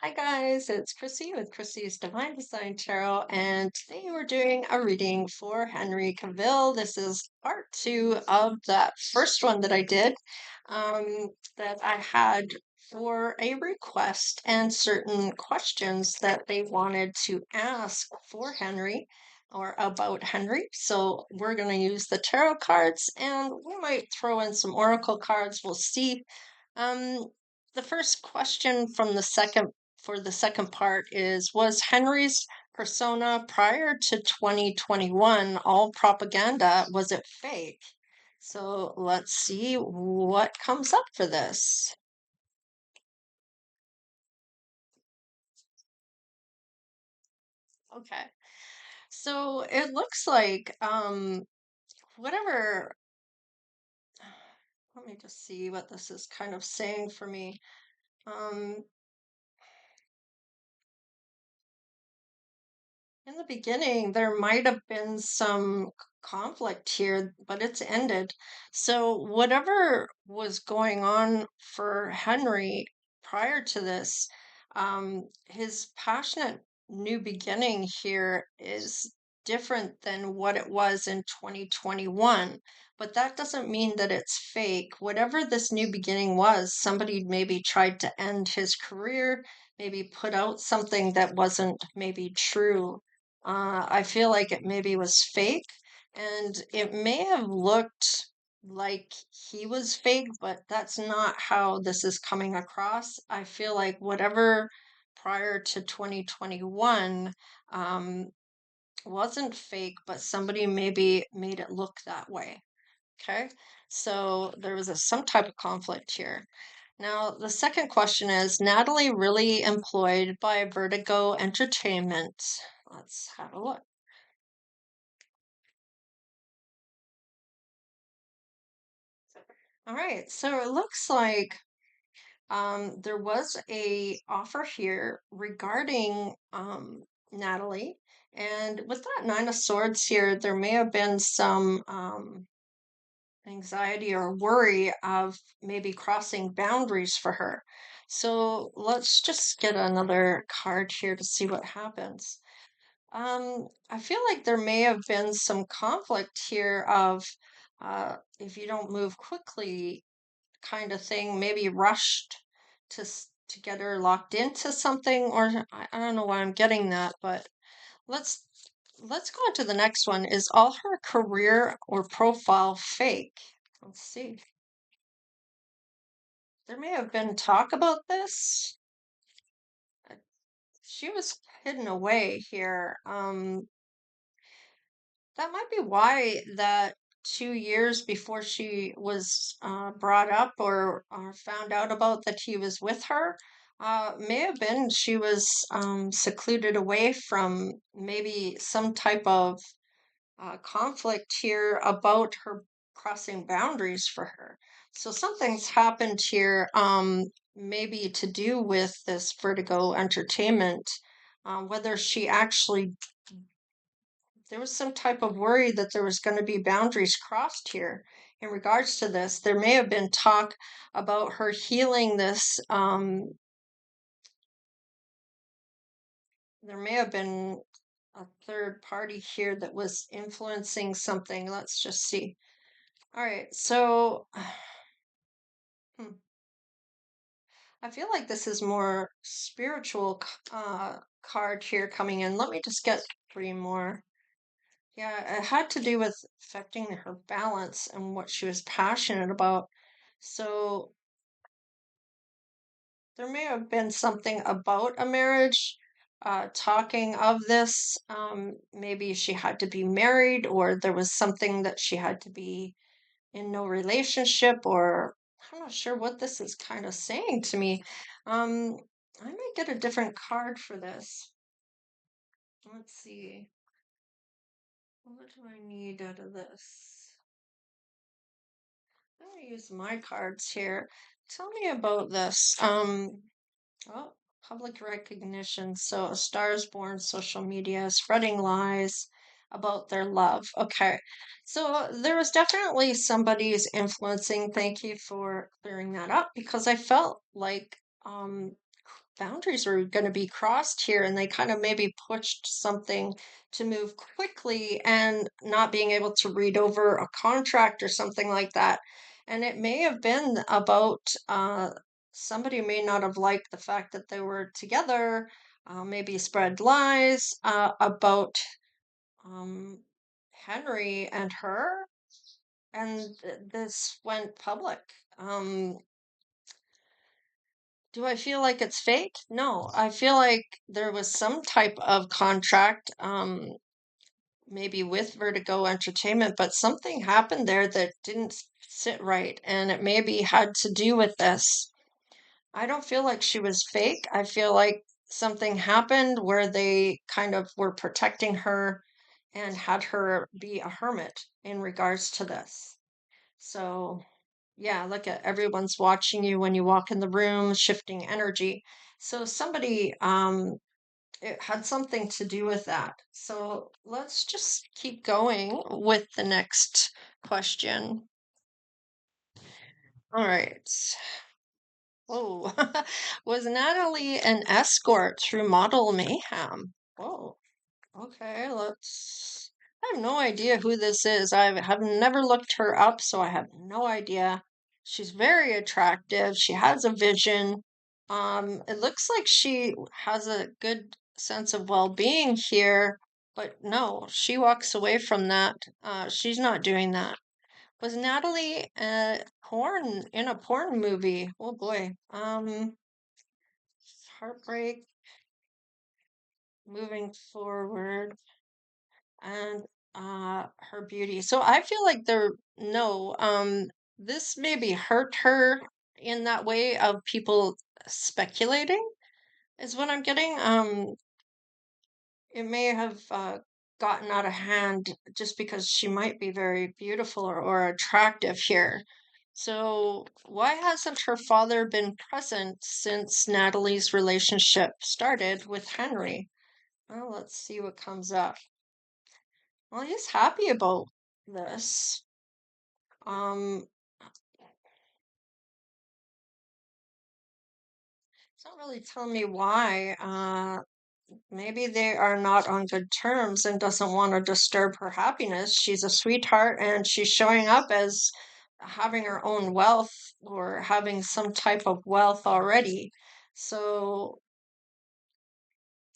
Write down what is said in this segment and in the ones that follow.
Hi guys, it's Chrissy with Chrissie's Divine Design Tarot, and today we're doing a reading for Henry Cavill. This is part two of that first one that I did, that I had for a request and certain questions that they wanted to ask for Henry or about Henry. So we're going to use the tarot cards and we might throw in some oracle cards. We'll see. Um, the first question from the second for the second part is, was Henry's persona prior to 2021 all propaganda? Was it fake? So let's see what comes up for this. Okay. So it looks like whatever, let me just see what this is kind of saying for me. Um In the beginning, there might have been some conflict here, but it's ended. So, whatever was going on for Henry prior to this, his passionate new beginning here is different than what it was in 2021. But that doesn't mean that it's fake. Whatever this new beginning was, somebody maybe tried to end his career, maybe put out something that wasn't maybe true. I feel like it maybe was fake, and it may have looked like he was fake, but that's not how this is coming across. I feel like whatever prior to 2021 um, wasn't fake, but somebody maybe made it look that way. Okay, so there was some type of conflict here. Now, the second question is, Natalie really employed by Vertigo Entertainment? Let's have a look. All right, so it looks like there was a offer here regarding Natalie, and with that Nine of Swords here, there may have been some anxiety or worry of maybe crossing boundaries for her. So let's just get another card here to see what happens. I feel like there may have been some conflict here of if you don't move quickly, kind of thing, maybe rushed to get her locked into something, or I don't know why I'm getting that, but let's let's go on to the next one. Is all her career or profile fake? Let's see. There may have been talk about this. Uh, She was hidden away here. That might be why that 2 years before she was brought up or found out about that he was with her, may have been she was secluded away from maybe some type of conflict here about her crossing boundaries for her. So something's happened here, maybe to do with this Vertigo Entertainment, whether she actually there was some type of worry that there was going to be boundaries crossed here in regards to this. There may have been talk about her healing this. There may have been a third party here that was influencing something. Let's just see. All right, so hmm, I feel like this is more spiritual card here coming in. Let me just get three more. Yeah, it had to do with affecting her balance and what she was passionate about. So there may have been something about a marriage, talking of this. Maybe she had to be married, or there was something that she had to be in no relationship, or I'm not sure what this is kind of saying to me. Um, I might get a different card for this. Let's see. What do I need out of this? I'm gonna use my cards here. Tell me about this. Oh, public recognition. So, a star is born, social media, spreading lies about their love. Okay. So, there was definitely somebody's influencing. Thank you for clearing that up because I felt like boundaries were going to be crossed here, and they kind of maybe pushed something to move quickly and not being able to read over a contract or something like that. And it may have been about somebody may not have liked the fact that they were together, maybe spread lies about um, Henry and her, and this went public. Um, Do I feel like it's fake? No, I feel like there was some type of contract, maybe with Vertigo Entertainment, but something happened there that didn't sit right, and it maybe had to do with this. I don't feel like she was fake. I feel like something happened where they kind of were protecting her and had her be a hermit in regards to this. So, yeah, look at everyone's watching you when you walk in the room, shifting energy. So somebody, it had something to do with that. So let's just keep going with the next question. All right. Oh, was Natalie an escort through Model Mayhem? Whoa. Okay, let's. I have no idea who this is. I have never looked her up, so I have no idea. She's very attractive. She has a vision. It looks like she has a good sense of well-being here, but no, she walks away from that. She's not doing that. Was Natalie porn in a porn movie? Oh boy. Heartbreak, moving forward. And her beauty. So I feel like there no, this maybe hurt her in that way of people speculating is what I'm getting. It may have gotten out of hand just because she might be very beautiful or attractive here. So why hasn't her father been present since Natalie's relationship started with Henry? Well, let's see what comes up. Well, he's happy about this. Um, it's not really telling me why. Maybe they are not on good terms and doesn't want to disturb her happiness. She's a sweetheart and she's showing up as having her own wealth or having some type of wealth already. So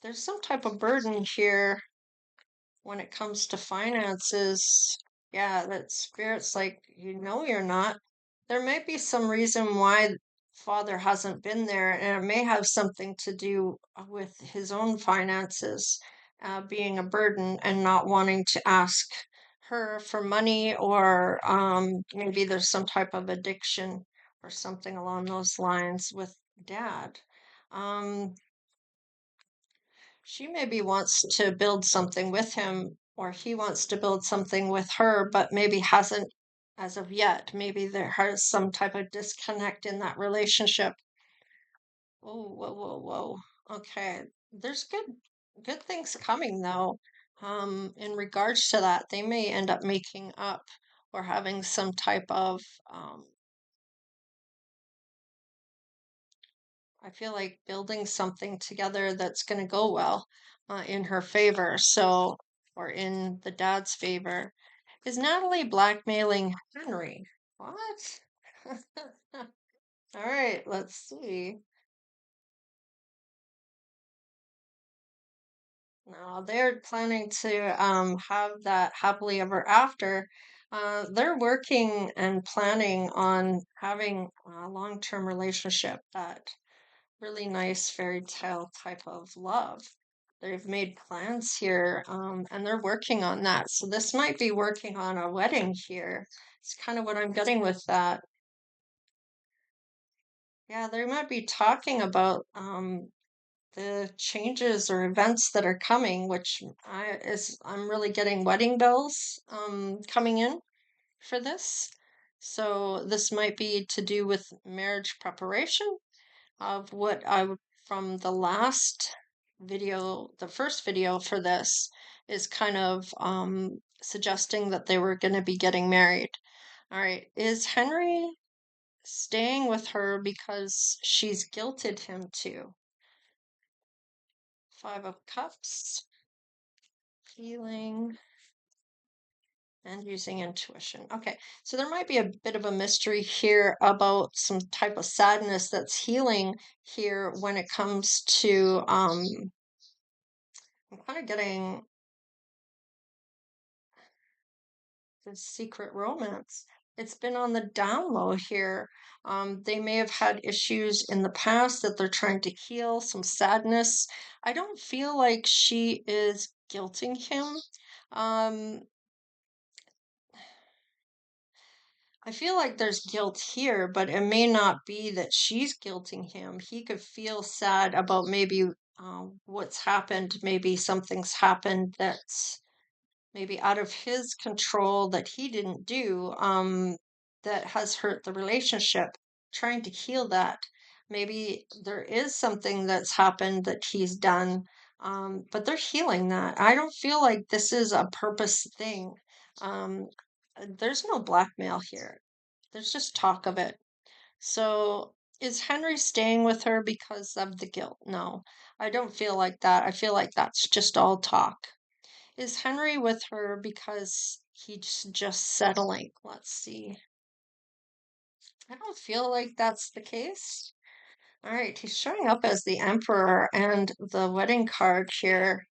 there's some type of burden here when it comes to finances. Yeah, that spirit's like, you're not. There might be some reason why father hasn't been there, and it may have something to do with his own finances being a burden and not wanting to ask her for money, or maybe there's some type of addiction or something along those lines with dad. Um, she maybe wants to build something with him, or he wants to build something with her, but maybe hasn't as of yet. Maybe there has some type of disconnect in that relationship. Oh, whoa, whoa, whoa. Okay. There's good things coming though. In regards to that, they may end up making up or having some type of I feel like building something together that's going to go well in her favor, so, or in the dad's favor. Is Natalie blackmailing Henry? What? All right, let's see. Now they're planning to have that happily ever after. They're working and planning on having a long-term relationship that really nice fairy tale type of love. They've made plans here, and they're working on that. So this might be working on a wedding here. It's kind of what I'm getting with that. Yeah, they might be talking about the changes or events that are coming, which I'm really getting wedding bells coming in for this. So this might be to do with marriage preparation of what from the last video, the first video for this is kind of suggesting that they were going to be getting married. All right, is Henry staying with her because she's guilted him to. Five of Cups, healing, and using intuition. Okay, so there might be a bit of a mystery here about some type of sadness that's healing here when it comes to, I'm kind of getting the secret romance. It's been on the down low here. They may have had issues in the past that they're trying to heal, some sadness. I don't feel like she is guilting him. Um, I feel like there's guilt here, but it may not be that she's guilting him. He could feel sad about maybe what's happened. Maybe something's happened that's maybe out of his control that he didn't do, that has hurt the relationship. Trying to heal that. Maybe there is something that's happened that he's done, but they're healing that. I don't feel like this is a purpose thing. Um, there's no blackmail here. There's just talk of it. So, is Henry staying with her because of the guilt? No, I don't feel like that. I feel like that's just all talk. Is Henry with her because he's just settling? Let's see. I don't feel like that's the case. All right, he's showing up as the Emperor and the wedding card here.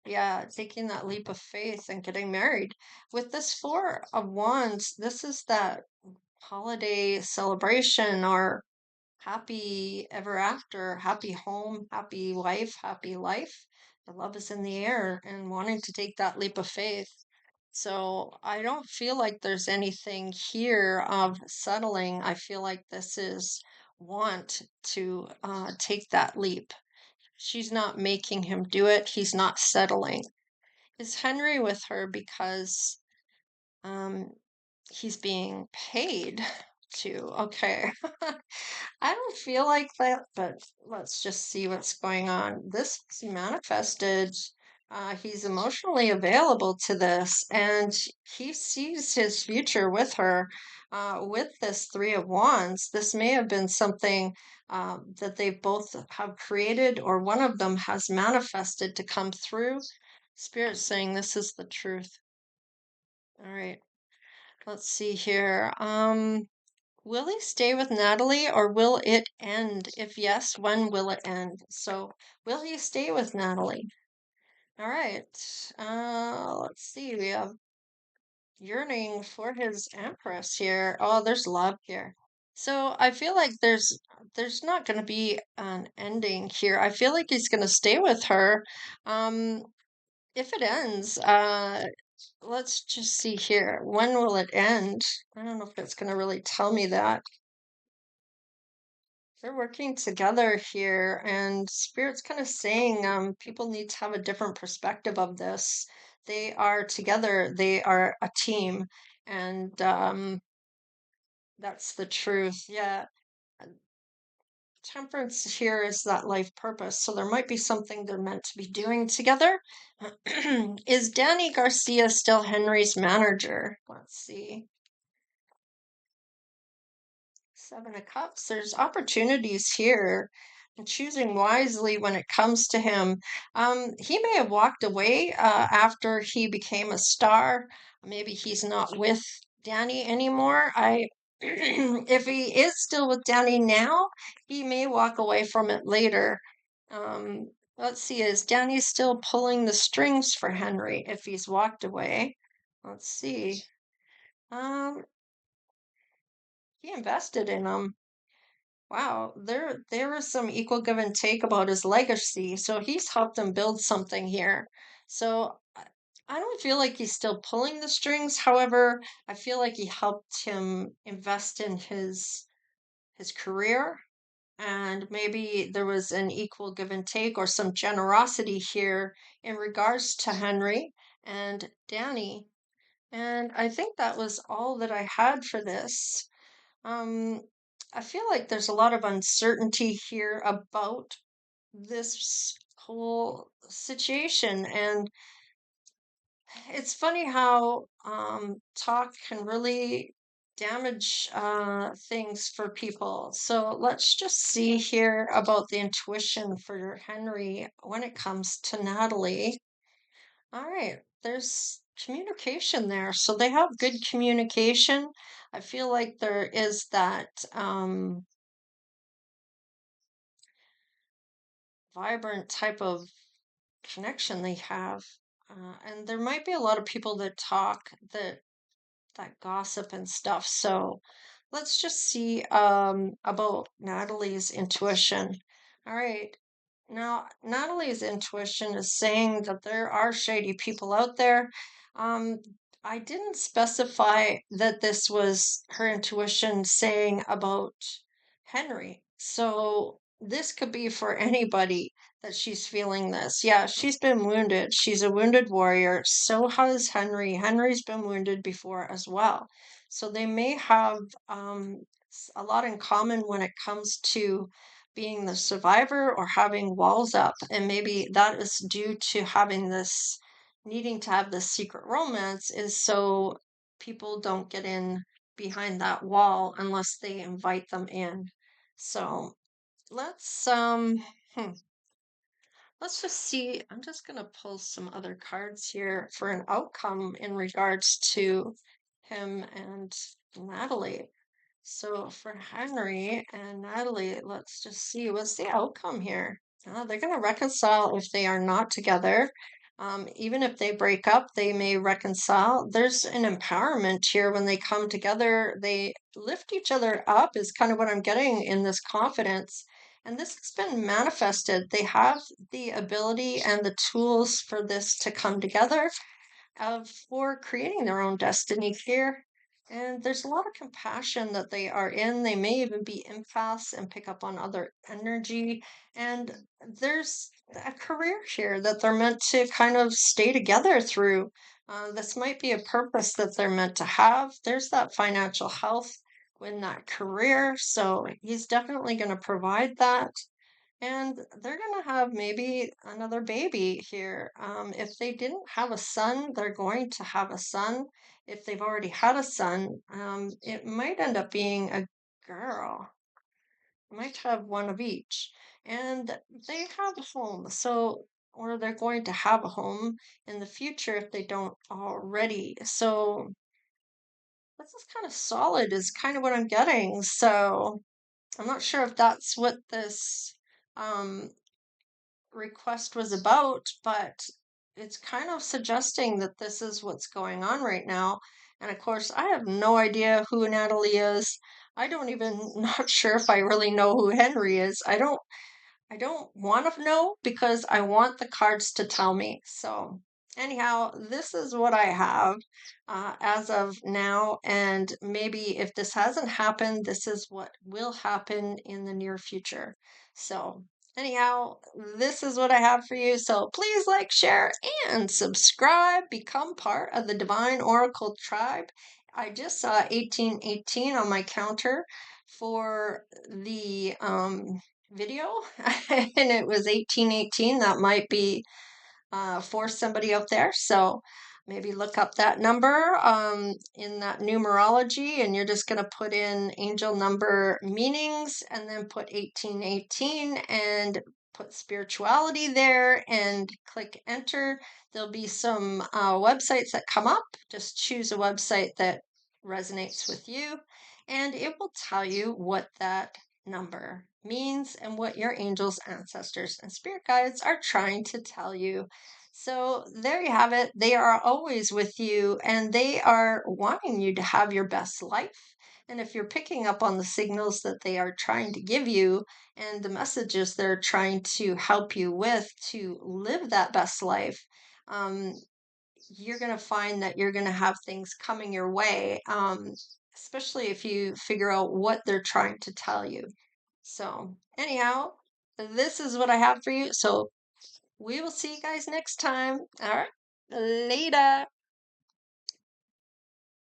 Yeah, taking that leap of faith and getting married. With this Four of Wands, this is that holiday celebration or happy ever after, happy home, happy wife, happy life. The love is in the air and wanting to take that leap of faith. So I don't feel like there's anything here of settling. I feel like this is want to take that leap. She's not making him do it. He's not settling. Is Henry with her because um, he's being paid to? Okay. I don't feel like that, but let's just see what's going on. This is manifested. He's emotionally available to this, and he sees his future with her. With this Three of Wands, this may have been something that they both have created, or one of them has manifested to come through. Spirit's saying this is the truth. All right, let's see here. Will he stay with Natalie or will it end? If yes, when will it end? So, will he stay with Natalie? All right. Let's see. We have yearning for his Empress here. Oh, there's love here. So, I feel like there's not going to be an ending here. I feel like he's going to stay with her. Um, if it ends, let's just see here. When will it end? I don't know if it's going to really tell me that. They're working together here, and Spirit's kind of saying people need to have a different perspective of this. They are together, they are a team, and that's the truth. Yeah. Temperance here is that life purpose, so there might be something they're meant to be doing together. Is Danny Garcia still Henry's manager? Let's see. Seven of Cups. There's opportunities here and choosing wisely when it comes to him. He may have walked away after he became a star. Maybe he's not with Danny anymore. If he is still with Danny now, he may walk away from it later. Let's see, is Danny still pulling the strings for Henry if he's walked away? Let's see. Um, he invested in him. Wow, there was some equal give and take about his legacy. So he's helped him build something here. So I don't feel like he's still pulling the strings. However, I feel like he helped him invest in his career, and maybe there was an equal give and take or some generosity here in regards to Henry and Danny. And I think that was all that I had for this. Um, I feel like there's a lot of uncertainty here about this whole situation, and it's funny how talk can really damage things for people. So let's just see here about the intuition for Henry when it comes to Natalie. All right, there's communication there. So they have good communication. I feel like there is that vibrant type of connection they have. And there might be a lot of people that talk that gossip and stuff. So let's just see about Natalie's intuition. All right. Now, Natalie's intuition is saying that there are shady people out there. Um, I didn't specify that this was her intuition saying about Henry. So this could be for anybody that she's feeling this. Yeah, she's been wounded. She's a wounded warrior. So has Henry. Henry's been wounded before as well. So they may have a lot in common when it comes to being the survivor or having walls up. And maybe that is due to having this needing to have this secret romance is so people don't get in behind that wall unless they invite them in. So let's hmm, let's just see. I'm just gonna pull some other cards here for an outcome in regards to him and Natalie. So for Henry and Natalie, let's just see what's the outcome here. They're going to reconcile if they are not together. Even if they break up, they may reconcile. There's an empowerment here when they come together. They lift each other up, is kind of what I'm getting in this confidence. And this has been manifested. They have the ability and the tools for this to come together for creating their own destiny here. And there's a lot of compassion that they are in. They may even be empaths and pick up on other energy. And there's a career here that they're meant to kind of stay together through. This might be a purpose that they're meant to have. There's that financial health in that career. So he's definitely going to provide that. And they're going to have maybe another baby here. If they didn't have a son, they're going to have a son. If they've already had a son, it might end up being a girl. Might have one of each. And they have a home. So, or they're going to have a home in the future if they don't already. So, this is kind of solid, is kind of what I'm getting. So, I'm not sure if that's what this um, request was about, but it's kind of suggesting that this is what's going on right now. And of course, I have no idea who Natalie is. I don't even not sure if I really know who Henry is. I don't want to know because I want the cards to tell me. So, anyhow, this is what I have as of now. And maybe if this hasn't happened, this is what will happen in the near future. So, anyhow, this is what I have for you. So, please like, share, and subscribe. Become part of the Divine Oracle tribe. I just saw 1818 on my counter for the video and it was 1818. That might be for somebody out there. So maybe look up that number in that numerology, and you're just going to put in angel number meanings and then put 1818 and put spirituality there and click enter. There'll be some websites that come up. Just choose a website that resonates with you, and it will tell you what that number means and what your angels, ancestors, and spirit guides are trying to tell you. So there you have it. They are always with you and they are wanting you to have your best life. And if you're picking up on the signals that they are trying to give you and the messages they're trying to help you with to live that best life, um, you're going to find that you're going to have things coming your way, especially if you figure out what they're trying to tell you. So, anyhow, this is what I have for you. So, we will see you guys next time. All right. Later.